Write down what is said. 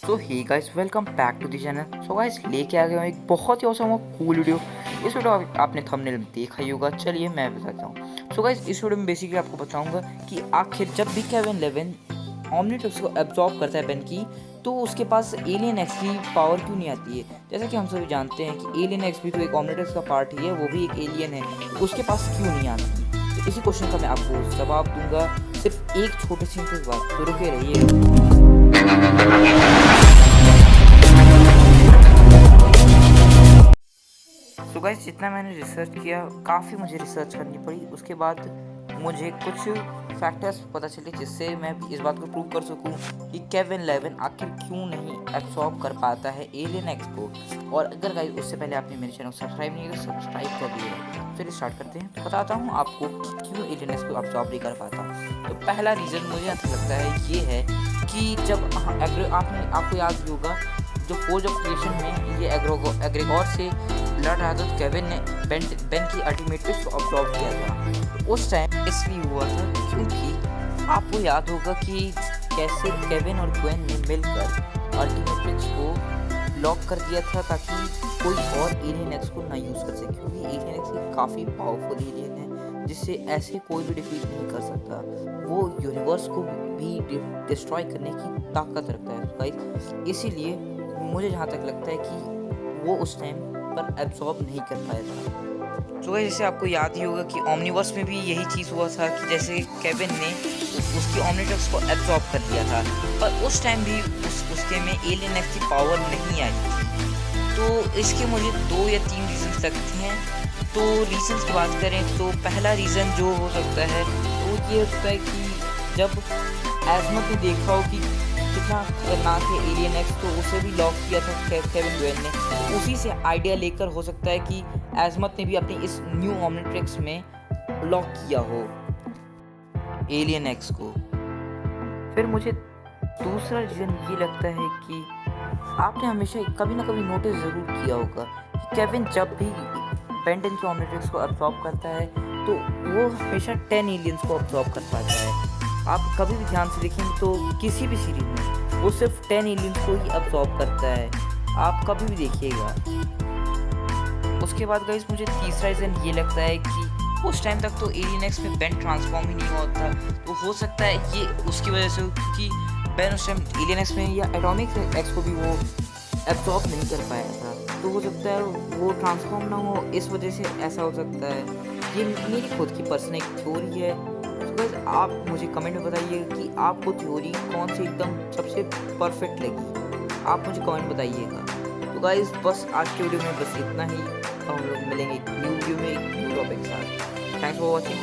So hey guys, welcome back to the channel. So guys, लेके आ गया हूँ एक बहुत ही औसम और कूल वीडियो। इस वीडियो आपने थंबनेल में देखा ही होगा। चलिए मैं बताता हूँ। सो गाइस, इस वीडियो में बेसिकली आपको बताऊंगा कि आखिर जब भी केविन 11 ओमनिट्रिक्स को एब्जॉर्ब करता है बेन की, तो उसके पास एलियन एक्स की पावर क्यों नहीं आती है। जैसा कि हम सभी जानते हैं कि एलियन एक्स भी तो एक ओमनिट्रिक्स का पार्ट ही है, वो भी एक एलियन है, तो उसके पास क्यों नहीं आती। तो इसी क्वेश्चन का मैं आपको जवाब दूंगा सिर्फ एक छोटे से के बाद, तो रुके रहिए। तो गाइस, जितना मैंने रिसर्च किया, काफ़ी मुझे रिसर्च करनी पड़ी। उसके बाद मुझे कुछ फैक्टर्स पता चले जिससे मैं इस बात को प्रूव कर सकूं कि केविन 11 आखिर क्यों नहीं एब्सॉर्ब कर पाता है एलियन एक्स को। और अगर गाइस उससे पहले आपने मेरे चैनल को सब्सक्राइब नहीं किया, सब्सक्राइब कर दिए। चलिए स्टार्ट करते हैं। तो बताता हूँ आपको कि क्यों एलियन एक्स को एब्सॉर्ब नहीं कर पाता। तो पहला रीज़न मुझे ऐसा लगता है ये है कि जब आपको याद ही होगा, जो फोर्ज ऑफ क्रिएशन में ये एग्रेगोर से लड़ रहा था, तो केविन ने बेन की अल्टीमेट्रिक्स को ऑब्जॉर्व किया था। तो उस टाइम इसलिए हुआ था क्योंकि आपको याद होगा कि कैसे केविन और ग्वेन ने मिलकर अल्टीमेट्रिक्स को लॉक कर दिया था ताकि कोई और एलियन एक्स को ना यूज़ कर सके, क्योंकि एलियन एक्स एक काफ़ी पावरफुल एलियन है जिससे ऐसे कोई भी डिफीट नहीं कर सकता। वो यूनिवर्स को भी डिस्ट्रॉय करने की ताकत रखता है गाइस। इसीलिए मुझे जहाँ तक लगता है कि वो उस टाइम पर एब्जॉर्ब नहीं कर पाया था। तो जैसे आपको याद ही होगा कि ओमनिवर्स में भी यही चीज़ हुआ था कि जैसे केविन ने उसकी ओमनिट्रिक्स को एब्जॉर्ब कर दिया था, पर उस टाइम भी उसके में एलियन एक्स की पावर नहीं आई थी। तो इसके मुझे 2 या 3 रीजंस लगते हैं। तो रीजंस की बात करें तो पहला रीज़न जो हो सकता है वो ये होता है कि जब एजमत ने देखा हो कि कितना खतरनाक है एलियन एक्स, तो उसे भी लॉक किया था केविन ग्वेन ने। तो उसी से आइडिया लेकर हो सकता है कि एजमत ने भी अपनी इस न्यू ओमनिट्रिक्स में लॉक किया हो एलियन एक्स को। फिर मुझे दूसरा रीज़न ये लगता है कि आपने हमेशा कभी ना कभी नोटिस ज़रूर किया होगा कि केविन जब भी बेंटन के ओमनिट्रिक्स को अब्सॉर्ब करता है तो वो हमेशा 10 एलियंस को अब्सॉर्ब कर पाता है। आप कभी भी ध्यान से देखेंगे तो किसी भी सीरीज में वो सिर्फ 10 एलियंस को ही अब्सॉर्ब करता है, आप कभी भी देखिएगा। उसके बाद गाइस, मुझे तीसरा रीज़न ये लगता है कि उस टाइम तक तो एलियन एक्स में बेन ट्रांसफॉर्म ही नहीं हुआ था, तो हो सकता है ये उसकी वजह से, क्योंकि बेन उस टाइम एलियन एक्स में या एटॉमिक एक्स को भी वो एब्जॉर्ब नहीं कर पाया था, तो हो सकता है वो ट्रांसफॉर्म ना हो, इस वजह से ऐसा हो सकता है। ये मेरी खुद की पर्सनल एक थ्योरी है। तो गाइस, आप मुझे कमेंट में बताइए कि आपको थ्योरी कौन सी एकदम सबसे परफेक्ट लगी, आप मुझे कमेंट बताइएगा। तो गाइस, बस आज के वीडियो में बस इतना ही। हम लोग मिलेंगे एक न्यू वीडियो में एक न्यू टॉपिक के साथ। Thanks for watching.